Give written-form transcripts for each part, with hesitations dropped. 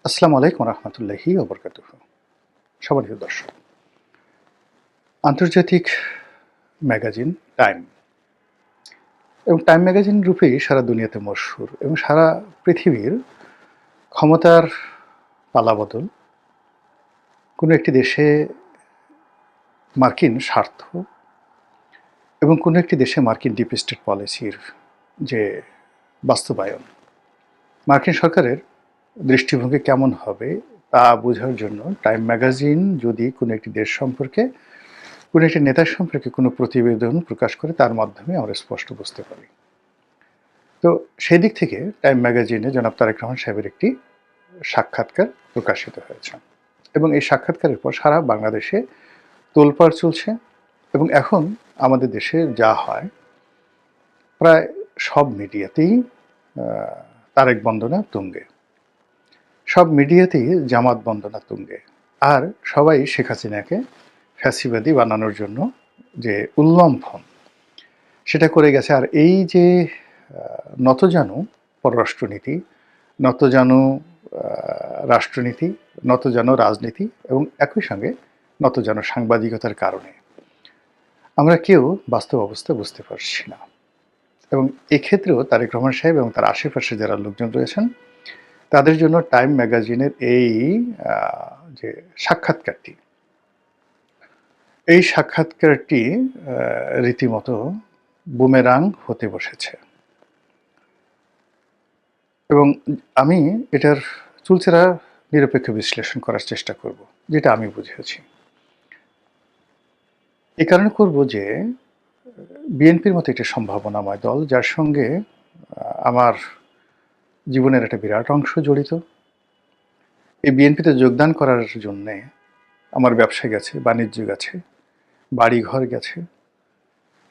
আসসালামু আলাইকুম রহমতুল্লাহি ওবরকাতুহু। সম্মানিত দর্শক, আন্তর্জাতিক ম্যাগাজিন টাইম এবং টাইম ম্যাগাজিন রূপেই সারা দুনিয়াতে মশহুর এবং সারা পৃথিবীর ক্ষমতার পালাবদল, কোনো একটি দেশে মার্কিন স্বার্থ এবং কোনো একটি দেশে মার্কিন ডিপ স্টেট পলিসির যে বাস্তবায়ন, মার্কিন সরকারের দৃষ্টিভঙ্গি কেমন হবে তা বোঝার জন্য টাইম ম্যাগাজিন যদি কোনো একটি দেশ সম্পর্কে, কোনো একটি নেতার সম্পর্কে কোনো প্রতিবেদন প্রকাশ করে, তার মাধ্যমে আমরা স্পষ্ট বুঝতে পারি। তো সেই দিক থেকে টাইম ম্যাগাজিনে জনাব তারেক রহমান সাহেবের একটি সাক্ষাৎকার প্রকাশিত হয়েছে এবং এই সাক্ষাৎকারের পর সারা বাংলাদেশে তোলপাড় চলছে এবং এখন আমাদের দেশে যা হয় প্রায় সব মিডিয়াতেই তারেক বন্দনা তুঙ্গে, সব মিডিয়াতেই জামাত বন্দনা তুঙ্গে, আর সবাই শেখ হাসিনাকে ফ্যাসিবাদী বানানোর জন্য যে উল্লম্ফন সেটা করে গেছে। আর এই যে নতজানু পররাষ্ট্রনীতি, নতজানু রাষ্ট্রনীতি, নতজানু রাজনীতি এবং একই সঙ্গে নতজানু সাংবাদিকতার কারণে আমরা কেউ বাস্তব অবস্থা বুঝতে পারছি না। এবং এক্ষেত্রেও তারেক রহমান সাহেব এবং তার আশেপাশে যারা লোকজন রয়েছেন তাদের জন্য টাইম ম্যাগাজিনের এই যে সাক্ষাৎকারটি, এই সাক্ষাৎকারটি রীতিমতো বুমেরাং হতে বসেছে এবং আমি এটার চুলচেরা নিরপেক্ষ বিশ্লেষণ করার চেষ্টা করব, যেটা আমি বুঝেছি। এই কারণে করব যে বিএনপির মতো একটি সম্ভাবনাময় দল, যার সঙ্গে আমার জীবনের একটা বিরাট অংশ জড়িত, এই বিএনপিতে যোগদান করার জন্যে আমার ব্যবসা গেছে, বাণিজ্য গেছে, বাড়িঘর গেছে,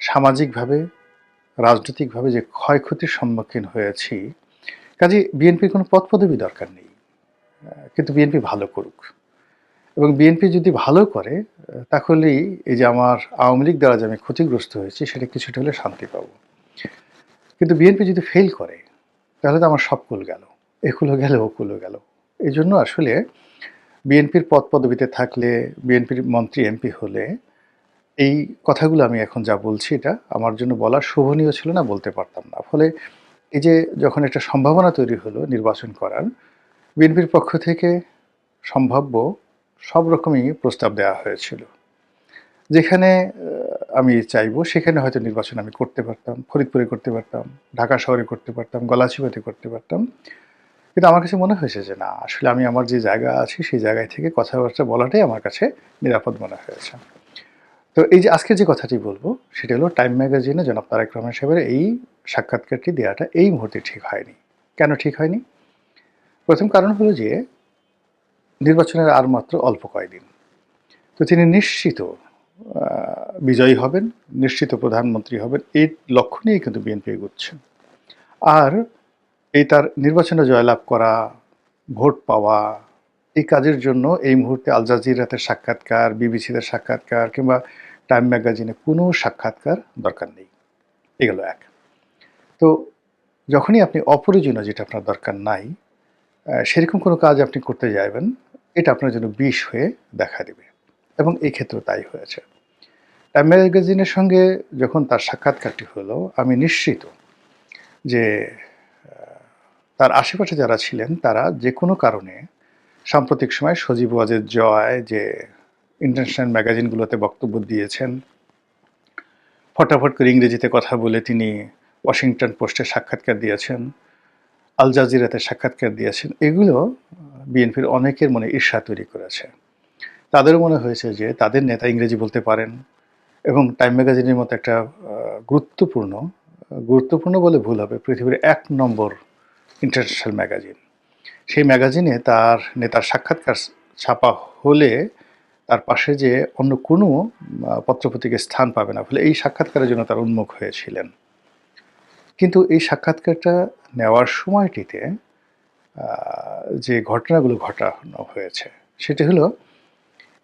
সামাজিকভাবে রাজনৈতিকভাবে যে ক্ষয়ক্ষতির সম্মুখীন হয়েছি, কাজে বিএনপির কোনো পদপদবি দরকার নেই, কিন্তু বিএনপি ভালো করুক। এবং বিএনপি যদি ভালো করে তাহলেই এই যে আমার আওয়ামী লীগ দ্বারা যে আমি ক্ষতিগ্রস্ত হয়েছি সেটা কিছুটা হলে শান্তি পাবো। কিন্তু বিএনপি যদি ফেল করে তাহলে তো আমার সব কুল গেল, একুলো গেল ওকুলো গেল। এই জন্য আসলে বিএনপির পদপদবিতে থাকলে, বিএনপির মন্ত্রী এমপি হলে এই কথাগুলো আমি এখন যা বলছি এটা আমার জন্য বলা শোভনীয় ছিল না, বলতে পারতাম না। ফলে এই যে যখন একটা সম্ভাবনা তৈরি হলো নির্বাচন করার, বিএনপির পক্ষ থেকে সম্ভাব্য সব রকমই প্রস্তাব দেওয়া হয়েছিল। যেখানে আমি চাইবো সেখানে হয়তো নির্বাচন আমি করতে পারতাম, ফরিদপুরে করতে পারতাম, ঢাকা শহরে করতে পারতাম, গলাচিপাতে করতে পারতাম। কিন্তু আমার কাছে মনে হয়েছে যে না, আসলে আমি আমার যে জায়গা আছে সেই জায়গায় থেকে কথাবার্তা বলাটাই আমার কাছে নিরাপদ মনে হয়েছে। তো এই যে আজকে যে কথাটি বলবো সেটা হলো টাইম ম্যাগাজিনে জনাব তারেক রহমান সাহেবের এই সাক্ষাৎকারটি দেওয়াটা এই মুহূর্তে ঠিক হয়নি। কেন ঠিক হয়নি? প্রথম কারণ হলো যে নির্বাচনের আর মাত্র অল্প কয়েকদিন। তো তিনি নিশ্চিত বিজয়ী হবেন, নিশ্চিত প্রধানমন্ত্রী হবেন, এই লক্ষ্য নিয়েই কিন্তু বিএনপি এগোচ্ছে। আর এই তার নির্বাচনে জয়লাভ করা, ভোট পাওয়া, এই কাজের জন্য এই মুহূর্তে আল জাজিরাতে সাক্ষাৎকার, বিবিসিতে সাক্ষাৎকার কিংবা টাইম ম্যাগাজিনে কোনো সাক্ষাৎকার দরকার নেই। এগুলো এক। তো যখনই আপনি অপ্রয়োজনীয়, যেটা আপনার দরকার নাই, সেরকম কোনো কাজ আপনি করতে যাবেন, এটা আপনার জন্য বিষ হয়ে দেখা দেবে এবং এই ক্ষেত্রেও তাই হয়েছে। টাইম ম্যাগাজিনের সঙ্গে যখন তার সাক্ষাৎকারটি হলো, আমি নিশ্চিত যে তার আশেপাশে যারা ছিলেন তারা যে কোনো কারণে সাম্প্রতিক সময় সজীব ওয়াজেদ জয় যে ইন্টারন্যাশনাল ম্যাগাজিনগুলোতে বক্তব্য দিয়েছেন, ফটাফট করে ইংরেজিতে কথা বলে তিনি ওয়াশিংটন পোস্টে সাক্ষাৎকার দিয়েছেন, আল জাজিরাতে সাক্ষাৎকার দিয়েছেন, এগুলো বিএনপির অনেকের মনে ঈর্ষা তৈরি করেছে। তাদেরও মনে হয়েছে যে তাদের নেতা ইংরেজি বলতে পারেন এবং টাইম ম্যাগাজিনের মতো একটা গুরুত্বপূর্ণ বলে ভুল হবে, পৃথিবীর ১ নম্বর ইন্টারন্যাশনাল ম্যাগাজিন, সেই ম্যাগাজিনে তার নেতার সাক্ষাৎকার ছাপা হলে তার পাশে যে অন্য কোনো পত্রপত্রিকায় স্থান পাবে না, ফলে এই সাক্ষাৎকারের জন্য তারা উন্মুখ হয়েছিলেন। কিন্তু এই সাক্ষাৎকারটা নেওয়ার সময়টিতে যে ঘটনাগুলো ঘটানো হয়েছে সেটি হলো,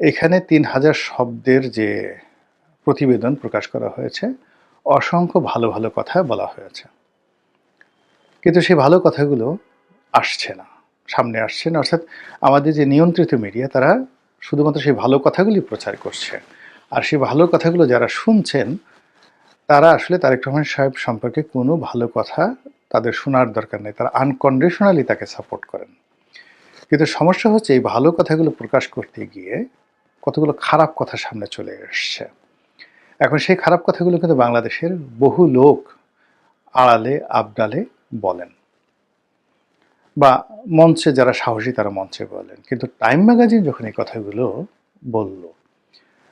এখানে ৩,০০০ শব্দের যে প্রতিবেদন প্রকাশ করা হয়েছে, অসংখ্য ভালো কথা বলা হয়েছে, কিন্তু সেই ভালো কথাগুলো আসছে না। সামনে আসছেন। অর্থাৎ আমাদের যে নিয়ন্ত্রিত মিডিয়া তারা শুধুমাত্র সেই ভালো কথাগুলি প্রচার করছে। আর সেই ভালো কথাগুলো যারা শুনছেন তারা আসলে তারেক রহমান সাহেব সম্পর্কে কোনো ভালো কথা তাদের শোনার দরকার নেই। তারা আনকন্ডিশনালি তাকে সাপোর্ট করেন। কিন্তু সমস্যা হচ্ছে এই ভালো কথাগুলো প্রকাশ করতে গিয়ে কতগুলো খারাপ কথা সামনে চলে এসছে। এখন সেই খারাপ কথাগুলো কিন্তু বাংলাদেশের বহু লোক আড়ালে আবডালে বলেন, বা মঞ্চে যারা সাহসী তারা মঞ্চে বলেন। কিন্তু টাইম ম্যাগাজিন যখন এই কথাগুলো বলল,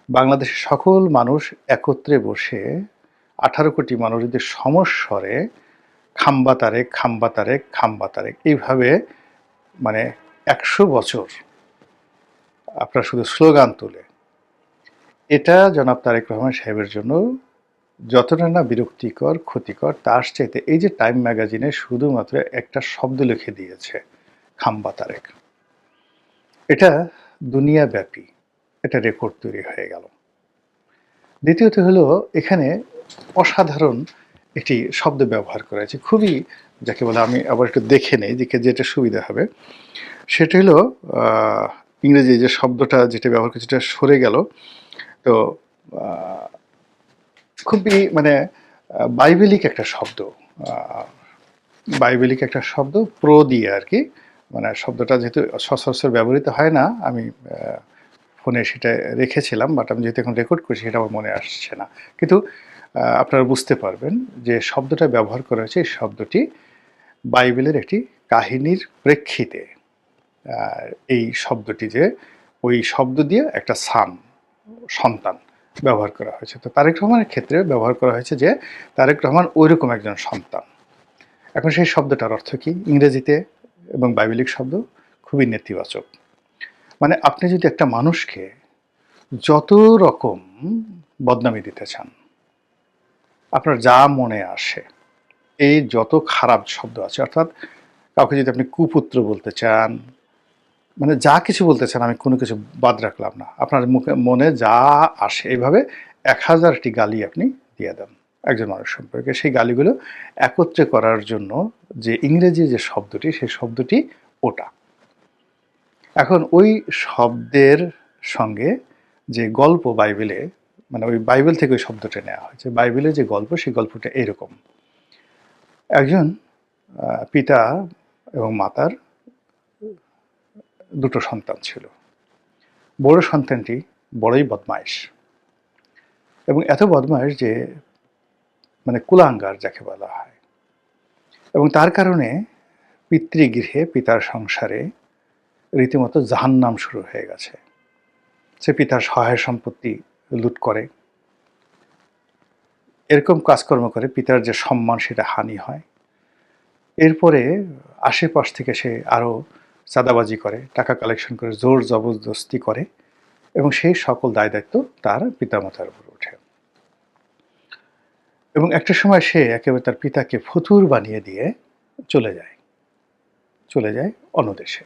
বাংলাদেশের সকল মানুষ একত্রে বসে 18 কোটি মানুষ যদি সমস্বরে খাম্বা তারেক, খাম্বা তারেক, খাম্বা তারেক এইভাবে মানে 100 বছর আপনার শুধু স্লোগান তুলে, এটা জনাব তারেক রহমান সাহেবের জন্য যতটা না বিরক্তিকর, ক্ষতিকর, তার চাইতে এই যে টাইম ম্যাগাজিনে শুধুমাত্র একটা শব্দ লিখে দিয়েছে, খাম্বা তারেক, এটা দুনিয়াব্যাপী এটা রেকর্ড তৈরি হয়ে গেল। দ্বিতীয়ত হলো এখানে অসাধারণ একটি শব্দ ব্যবহার করা হয়েছে, খুবই যাকে বলে, আমি আবার একটু দেখে নেই দিকে যেটা সুবিধা হবে। সেটা হলো ইংরেজি যে শব্দটা যেটা ব্যবহার করছে সেটা সরে গেল। তো খুবই মানে বাইবেলিক একটা শব্দ, বাইবেলিক একটা শব্দ প্রো দিয়ে আর কি, মানে শব্দটা যেহেতু সচরাচর ব্যবহৃত হয় না, আমি ফোনে সেটা রেখেছিলাম, বাট আমি যেহেতু এখন রেকর্ড করছি সেটা আমার মনে আসছে না। কিন্তু আপনারা বুঝতে পারবেন যে শব্দটা ব্যবহার করা হয়েছে, এই শব্দটি বাইবেলের একটি কাহিনীর প্রেক্ষিতে এই শব্দটি, যে ওই শব্দ দিয়ে একটা সন্তান ব্যবহার করা হয়েছে। তো তারেক রহমানের ক্ষেত্রে ব্যবহার করা হয়েছে যে তারেক রহমান ওইরকম একজন সন্তান। এখন সেই শব্দটার অর্থ কি ইংরেজিতে এবং বাইবেলিক শব্দ খুবই নেতিবাচক। মানে আপনি যদি একটা মানুষকে যত রকম বদনামি দিতে চান, আপনার যা মনে আসে, এই যত খারাপ শব্দ আছে, অর্থাৎ কাউকে যদি আপনি কুপুত্র বলতে চান, মানে যা কিছু বলতে চান, আমি কোনো কিছু বাদ রাখলাম না, আপনার মুখে মনে যা আসে এইভাবে 1000টি গালি আপনি দিয়ে দেন একজন মানুষ সম্পর্কে। সেই গালিগুলো একত্রে করার জন্য যে ইংরেজি যে শব্দটি, সেই শব্দটি ওটা। এখন ওই শব্দের সঙ্গে যে গল্প বাইবেলে, মানে ওই বাইবেল থেকে ওই শব্দটা নেওয়া হয়েছে, বাইবেলের যে গল্প সেই গল্পটা এরকম। একজন পিতা এবং মাতার দুটো সন্তান ছিল। বড় সন্তানটি বড়ই বদমাইশ, এবং এত বদমাইশ যে মানে কুলাঙ্গার যাকে বলা হয়, এবং তার কারণে পিতৃগৃহে পিতার সংসারে রীতিমতো জাহান্নাম শুরু হয়ে গেছে। সে পিতার সহায় সম্পত্তি লুট করে, এরকম কাজকর্ম করে পিতার যে সম্মান সেটা হানি হয়। এরপরে আশেপাশ থেকে সে আরও চাঁদাবাজি করে, টাকা কালেকশন করে, জোর জবরদস্তি করে, এবং সেই সকল দায় দায়িত্ব তার পিতামাতার উপর ওঠে। এবং একটা সময় সে একেবারে তার পিতাকে ফতুর বানিয়ে দিয়ে চলে যায় অন্যদেশে।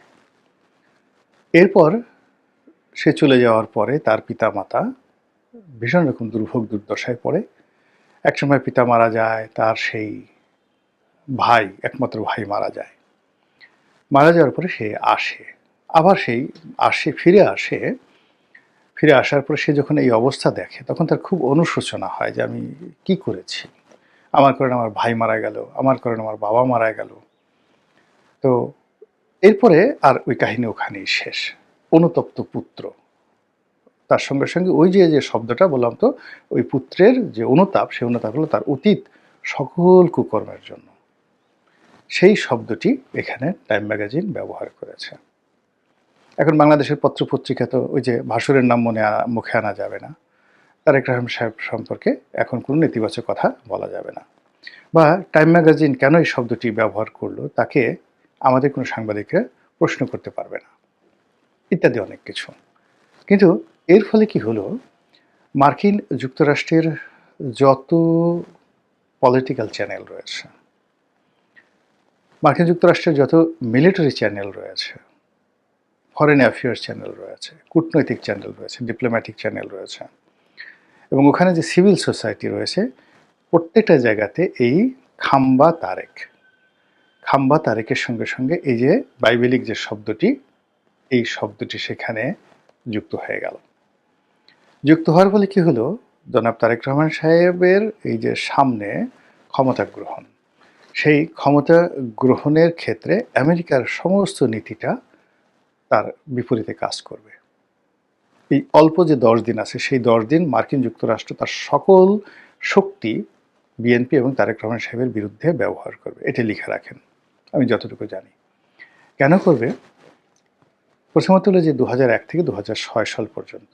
এরপর সে চলে যাওয়ার পরে তার পিতামাতা ভীষণ রকম দুর্ভোগ দুর্দশায় পড়ে। একসময় পিতা মারা যায়, তার সেই ভাই, একমাত্র ভাই মারা যায়। মারা যাওয়ার পরে সে আসে, আবার ফিরে আসার পরে সে যখন এই অবস্থা দেখে, তখন তার খুব অনুশোচনা হয় যে আমি কি করেছি, আমার কারণে আমার ভাই মারা গেল, আমার কারণে আমার বাবা মারা গেল। তো এরপরে আর ওই কাহিনী ওখানেই শেষ। অনুতপ্ত পুত্র, তার সঙ্গে সঙ্গে ওই যে শব্দটা বললাম, তো ওই পুত্রের যে অনুতাপ, সেই অনুতাপ হলো তার অতীত সকল কুকর্মের জন্য। সেই শব্দটি এখানে টাইম ম্যাগাজিন ব্যবহার করেছে। এখন বাংলাদেশের পত্রপত্রিকা তো ওই যে ভাসুরের নাম মুখে আনা যাবে না, তারেক রহমান সাহেব সম্পর্কে এখন কোনো নেতিবাচক কথা বলা যাবে না, বা টাইম ম্যাগাজিন কেন এই শব্দটি ব্যবহার করলো তাকে আমাদের কোনো সাংবাদিকরা প্রশ্ন করতে পারবে না, ইত্যাদি অনেক কিছু। কিন্তু এর ফলে কি হলো, মার্কিন যুক্তরাষ্ট্রের যত পলিটিক্যাল চ্যানেল রয়েছে, মার্কিন যুক্তরাষ্ট্রের যত মিলিটারি চ্যানেল রয়েছে, ফরেন অ্যাফেয়ার্স চ্যানেল রয়েছে, কূটনৈতিক চ্যানেল রয়েছে, ডিপ্লোম্যাটিক চ্যানেল রয়েছে, এবং ওখানে যে সিভিল সোসাইটি রয়েছে, প্রত্যেকটা জায়গাতে এই খাম্বা তারেক, খাম্বা তারেকের সঙ্গে সঙ্গে এই যে বাইবেলিক যে শব্দটি, এই শব্দটি সেখানে যুক্ত হয়ে গেল। যুক্ত হওয়ার ফলে কি হলো, জনাব তারেক রহমান সাহেবের এই যে সামনে ক্ষমতা গ্রহণ, সেই ক্ষমতা গ্রহণের ক্ষেত্রে আমেরিকার সমস্ত নীতিটা তার বিপরীতে কাজ করবে। এই অল্প যে 10 দিন আছে, সেই 10 দিন মার্কিন যুক্তরাষ্ট্র তার সকল শক্তি বিএনপি এবং তারেক রহমান সাহেবের বিরুদ্ধে ব্যবহার করবে, এটা লিখে রাখেন, আমি যতটুকু জানি। কেন করবে? প্রথমত হলো যে 2001 থেকে 2006 সাল পর্যন্ত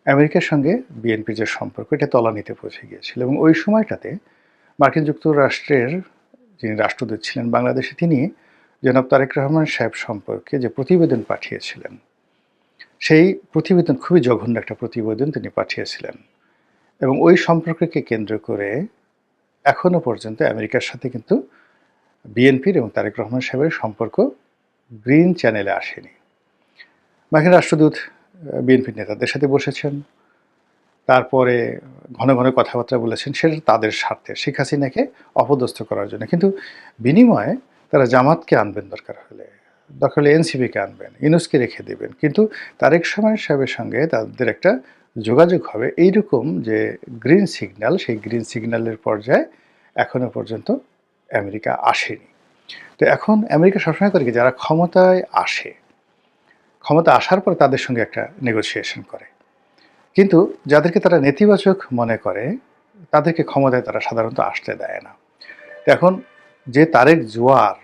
আমেরিকার সঙ্গে বিএনপির যে সম্পর্ক, এটা তলানিতে পৌঁছে গিয়েছিল এবং ওই সময়টাতে মার্কিন যুক্তরাষ্ট্রের যিনি রাষ্ট্রদূত ছিলেন বাংলাদেশে, তিনি জনাব তারেক রহমান সাহেব সম্পর্কে যে প্রতিবেদন পাঠিয়েছিলেন, সেই প্রতিবেদন খুবই জঘন্য একটা প্রতিবেদন তিনি পাঠিয়েছিলেন এবং ওই সম্পর্ককে কেন্দ্র করে এখনো পর্যন্ত আমেরিকার সাথে কিন্তু বিএনপির এবং তারেক রহমান সাহেবের সম্পর্ক গ্রিন চ্যানেলে আসেনি। মার্কিন রাষ্ট্রদূত বিএনপির নেতাদের সাথে বসেছেন, তারপরে ঘন ঘন কথাবার্তা বলেছেন, সেটা তাদের স্বার্থে, শেখ হাসিনাকে অপদস্থ করার জন্য। কিন্তু বিনিময়ে তারা জামাতকে আনবেন, দরকার হলে এনসিপিকে আনবেন, ইউনূসকে রেখে দেবেন, কিন্তু তারেক রহমান সাহেবের সঙ্গে তাদের একটা যোগাযোগ হবে এইরকম যে গ্রিন সিগন্যাল, সেই গ্রিন সিগন্যালের পর্যায়ে এখনো পর্যন্ত আমেরিকা আসেনি। তো এখন আমেরিকা সবসময় করে কি, যারা ক্ষমতায় আসে, ক্ষমতা আসার পর তাদের সঙ্গে একটা নেগোসিয়েশন করে, কিন্তু যাদেরকে তারা নেতিবাচক মনে করে তাদেরকে ক্ষমতায় তারা সাধারণত আসতে দেয় না। এখন যে তারেক জোয়ার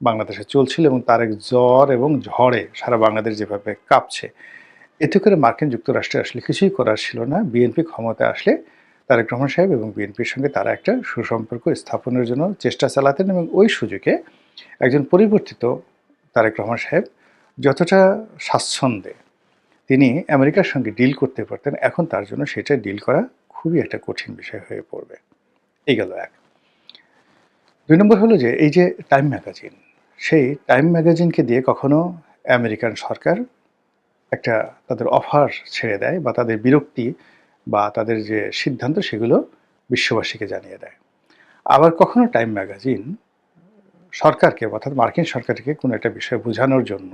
বাংলাদেশে চলছিল এবং তারেক জ্বর এবং ঝড়ে সারা বাংলাদেশ যেভাবে কাঁপছে, এতে করে মার্কিন যুক্তরাষ্ট্রে আসলে কিছুই করার ছিল না। বিএনপি ক্ষমতায় আসলে তারেক রহমান সাহেব এবং বিএনপির সঙ্গে তারা একটা সুসম্পর্ক স্থাপনের জন্য চেষ্টা চালাতেন এবং ওই সুযোগে একজন পরিবর্তিত তারেক রহমান সাহেব যতটা স্বাচ্ছন্দ্যে তিনি আমেরিকার সঙ্গে ডিল করতে পারতেন, এখন তার জন্য সেটা ডিল করা খুবই একটা কঠিন বিষয় হয়ে পড়বে। এই গেল এক। 2 নম্বর হলো যে এই যে টাইম ম্যাগাজিন, সেই টাইম ম্যাগাজিনকে দিয়ে কখনো আমেরিকান সরকার একটা তাদের অফার ছেড়ে দেয় বা তাদের বিরক্তি বা তাদের যে সিদ্ধান্ত সেগুলো বিশ্ববাসীকে জানিয়ে দেয়। আবার কখনো টাইম ম্যাগাজিন সরকারকে, অর্থাৎ মার্কিন সরকারকে কোনো একটা বিষয় বোঝানোর জন্য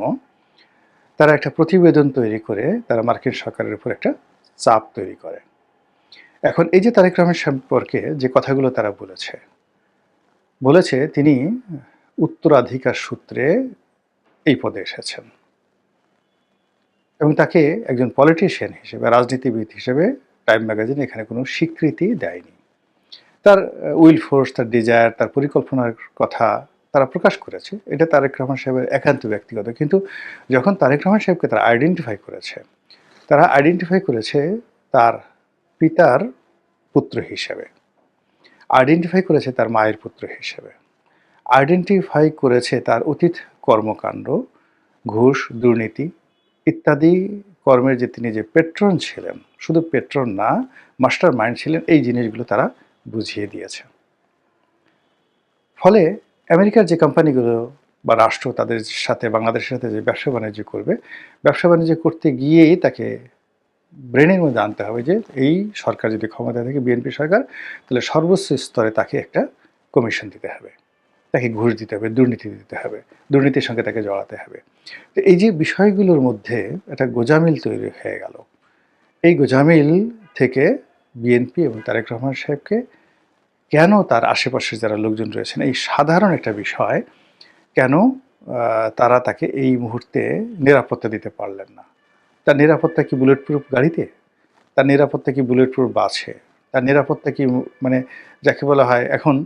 তারা একটা প্রতিবেদন তৈরি করে তারা মার্কিন সরকারের উপর একটা চাপ তৈরি করে। এখন এই যে তারেক রহমান সম্পর্কে যে কথাগুলো তারা বলেছে তিনি উত্তরাধিকার সূত্রে এই পদে এসেছেন এবং তাকে একজন পলিটিশিয়ান হিসেবে, রাজনীতিবিদ হিসেবে টাইম ম্যাগাজিন এখানে কোনো স্বীকৃতি দেয়নি। তার উইল ফোর্স, তার ডিজায়ার, তার পরিকল্পনার কথা তারা প্রকাশ করেছে, এটা তারেক রহমান সাহেবের একান্ত ব্যক্তিগত। কিন্তু যখন তারেক রহমান সাহেবকে তারা আইডেন্টিফাই করেছে তার পিতার পুত্র হিসেবে, আইডেন্টিফাই করেছে তার মায়ের পুত্র হিসেবে, আইডেন্টিফাই করেছে তার অতীত কর্মকাণ্ড, ঘুষ, দুর্নীতি ইত্যাদি কর্মের যে তিনি যে পেট্রন ছিলেন, শুধু পেট্রন না, মাস্টার মাইন্ড ছিলেন, এই জিনিসগুলো তারা বুঝিয়ে দিয়েছে। ফলে আমেরিকার যে কোম্পানিগুলো বা রাষ্ট্র তাদের সাথে, বাংলাদেশের সাথে যে ব্যবসা বাণিজ্য করবে, ব্যবসা বাণিজ্য করতে গিয়েই তাকে ব্রেনের মধ্যে আনতে হবে যে এই সরকার যদি ক্ষমতায় থাকে, বিএনপি সরকার, তাহলে সর্বোচ্চ স্তরে তাকে একটা কমিশন দিতে হবে, তাকে ঘুষ দিতে হবে, দুর্নীতি দিতে হবে, দুর্নীতির সঙ্গে তাকে জড়াতে হবে। তো এই যে বিষয়গুলোর মধ্যে একটা গোঁজামিল তৈরি হয়ে গেল, এই গোঁজামিল থেকে বিএনপি এবং তারেক রহমান সাহেবকে কেন তার আশেপাশে যারা লোকজন রয়েছেন, এই সাধারণ একটা বিষয় কেন তারা তাকে এই মুহূর্তে নিরাপত্তা দিতে পারলেন না? তার নিরাপত্তা কি বুলেট প্রুফ গাড়িতে? তার নিরাপত্তা কি বুলেট প্রুফ বাসে? তার নিরাপত্তা কি মানে যাকে বলা হয় এখন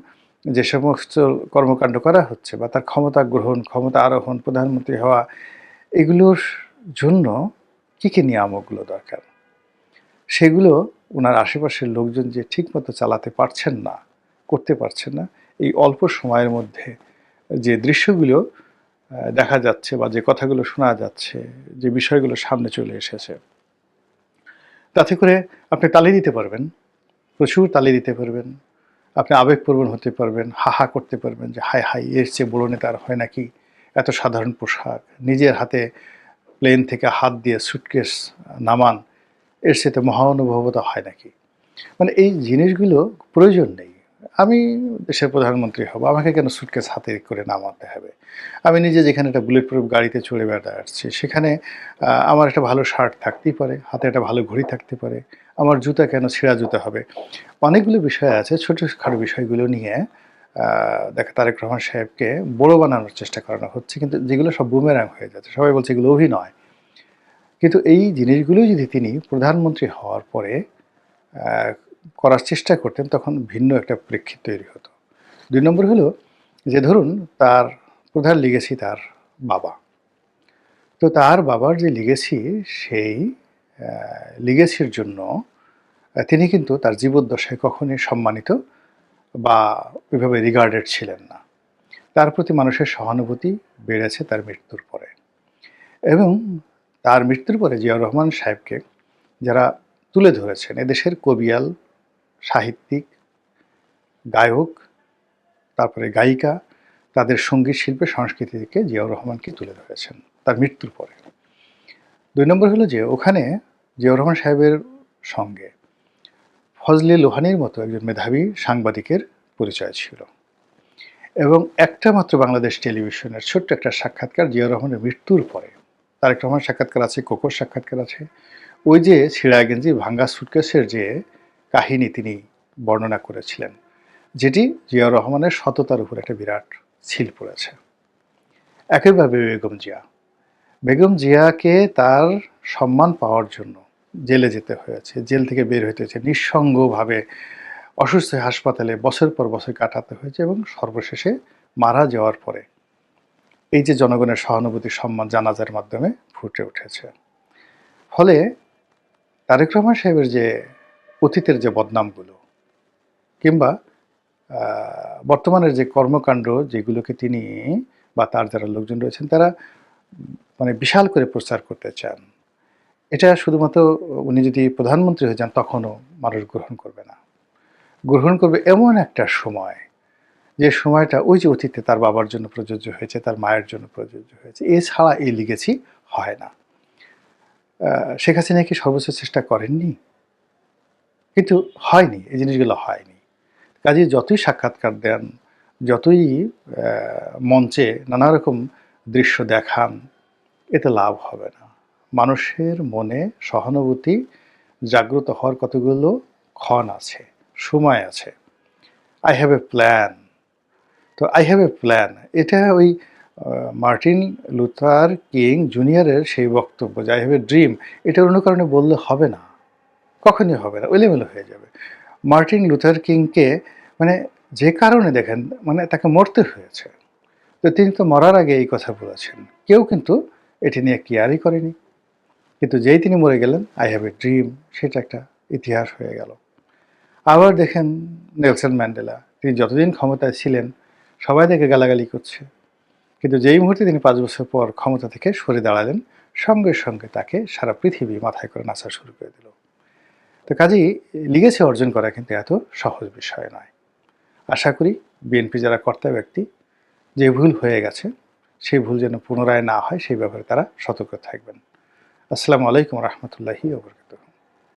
যে সমস্ত কর্মকাণ্ড করা হচ্ছে বা তার ক্ষমতা গ্রহণ, ক্ষমতা আরোহণ, প্রধানমন্ত্রী হওয়া, এগুলোর জন্য কী নিয়ামকগুলো দরকার, সেগুলো ওনার আশেপাশের লোকজন যে ঠিকমতো চালাতে পারছেন না, করতে পারছেন না, এই অল্প সময়ের মধ্যে যে দৃশ্যগুলো দেখা যাচ্ছে বা যে কথাগুলো শোনা যাচ্ছে, যে বিষয়গুলো সামনে চলে এসেছে, তাতে করে আপনি তালি দিতে পারবেন, প্রচুর তালি দিতে পারবেন, আপনি আবেগপ্রবণ হতে পারবেন, হাহা করতে পারবেন যে হায় হায়, এর চেয়ে বড় নেতা আর হয় নাকি, এত সাধারণ পোশাক, নিজের হাতে প্লেন থেকে হাত দিয়ে সুটকেস নামান, এর চেয়ে মহানুভবতা হয় নাকি। মানে এই জিনিসগুলো প্রয়োজন নেই। আমি দেশের প্রধানমন্ত্রী হব, আমাকে কেন সুটকেস হাতে করে নামাতে হবে? আমি নিজে যেখানে একটা বুলেট প্রুফ গাড়িতে চড়ে বেড়াচ্ছি, সেখানে আমার একটা ভালো শার্ট থাকতেই পারে, হাতে একটা ভালো ঘড়ি থাকতে পারে। আমার জুতা কেন ছেঁড়া জুতা হবে? অনেকগুলো বিষয় আছে, ছোটখাটো বিষয়গুলো নিয়ে তারেক রহমান সাহেবকে বড় বানানোর চেষ্টা করানো হচ্ছে, কিন্তু যেগুলো সব বুমেরাং হয়ে যাচ্ছে। সবাই বলছে এগুলো অভিনয়। কিন্তু এই জিনিসগুলো যদি তিনি প্রধানমন্ত্রী হওয়ার পরে আ করার চেষ্টা করতেন, তখন ভিন্ন একটা প্রেক্ষিত তৈরি হতো। ২ নম্বর হলো যে ধরুন তার প্রধান লিগেসি তার বাবা। তো তার বাবার যে লিগেসি, সেই আ লিগেসির জন্য তিনি কিন্তু তার জীবদ্দশায় কখনোই সম্মানিত বা ওইভাবে রিগার্ডেড ছিলেন না। তার প্রতি মানুষের সহানুভূতি বেড়েছে তার মৃত্যুর পরে। এবং তার মৃত্যুর পরে জিয়াউর রহমান সাহেবকে যারা তুলে ধরেছেন, এদেশের কবিয়াল, সাহিত্যিক, গায়ক, তারপরে গায়িকা, তাদের সঙ্গীত শিল্পে সংস্কৃতি থেকে জিয়াউর রহমানকে তুলে ধরেছেন তার মৃত্যুর পরে। ২ নম্বর হলো যে ওখানে জিয়াউর রহমান সাহেবের সঙ্গে ফজলে লোহানীর মতো একজন মেধাবী সাংবাদিকের পরিচয় ছিল। এবং একটা মাত্র বাংলাদেশ টেলিভিশনের ছোট্ট একটা সাক্ষাৎকার জিয়াউর রহমানের মৃত্যুর পরে, তারেক রহমান সাক্ষাৎকার আছে, কোকোর সাক্ষাৎকার আছে। ওই যে ছিঁড়া গেঞ্জি, ভাঙ্গা সুটকেসের যে কাহিনী তিনি বর্ণনা করেছিলেন, যেটি জিয়াউর রহমানের সততার উপর একটা বিরাট ছিল পড়েছে। একইভাবে বেগম জিয়া। বেগম জিয়াকে তার সম্মান পাওয়ার জন্য জেলে যেতে হয়েছে, জেল থেকে বের হতে হয়েছে, নিঃসঙ্গভাবে অসুস্থ হাসপাতালে বছর পর বছর কাটাতে হয়েছে, এবং সর্বশেষে মারা যাওয়ার পরে এই যে জনগণের সহানুভূতি, সম্মান জানাজার মাধ্যমে ফুটে উঠেছে। ফলে তারেক রহমান সাহেবের যে অতীতের যে বদনামগুলো, কিংবা বর্তমানের যে কর্মকাণ্ড, যেগুলোকে তিনি বা তার যারা লোকজন রয়েছেন তারা মানে বিশাল করে প্রচার করতে চান, এটা শুধুমাত্র উনি যদি প্রধানমন্ত্রী হয়ে যান তখনও মানুষ গ্রহণ করবে না। গ্রহণ করবে এমন একটা সময়, যে সময়টা ওই যে অতীতে তার বাবার জন্য প্রযোজ্য হয়েছে, তার মায়ের জন্য প্রযোজ্য হয়েছে। এছাড়া এই লিগেসি হয় না। শেখ হাসিনা কি সর্বোচ্চ চেষ্টা করেননি? কিন্তু হয়নি, এই জিনিসগুলো হয়নি। কাজেই যতই সাক্ষাৎকার দেন, যতই মঞ্চে নানা রকম দৃশ্য দেখান, এতে লাভ হবে না। মানুষের মনে সহানুভূতি জাগ্রত হওয়ার কতগুলো ক্ষণ আছে, সময় আছে। I have a plan. তো আই হ্যাভ এ প্ল্যান, এটা ওই মার্টিন লুথার কিং জুনিয়রের সেই বক্তব্য যে আই হ্যাভ এ ড্রিম, এটা অন্য কারণে বললে হবে না, কখনই হবে না, এলোমেলো হয়ে যাবে। মার্টিন লুথার কিংকে মানে যে কারণে দেখেন, মানে তাকে মরতে হয়েছে, তো তিনি তো মরার আগে এই কথা বলেছেন, কেউ কিন্তু এটি নিয়ে কেয়ারই করেনি। কিন্তু যেই তিনি মরে গেলেন, আই হ্যাভ এ ড্রিম, সেটা একটা ইতিহাস হয়ে গেল। আবার দেখেন নেলসন ম্যান্ডেলা, তিনি যতদিন ক্ষমতায় ছিলেন সবাই তাকে গালাগালি করছে, কিন্তু যেই মুহূর্তে তিনি 5 বছর পর ক্ষমতা থেকে সরে দাঁড়ালেন, সঙ্গে সঙ্গে তাকে সারা পৃথিবী মাথায় করে নাচা শুরু করে দিল। তো কাজেই লিগেসি অর্জন করা কিন্তু এত সহজ বিষয় নয়। আশা করি বিএনপি যারা কর্তা ব্যক্তি, যে ভুল হয়ে গেছে সেই ভুল যেন পুনরায় না হয়, সেই ব্যাপারে তারা সতর্ক থাকবেন। আসসালামু আলাইকুম রহমতুল্লাহি ওয়া বারাকাতুহু।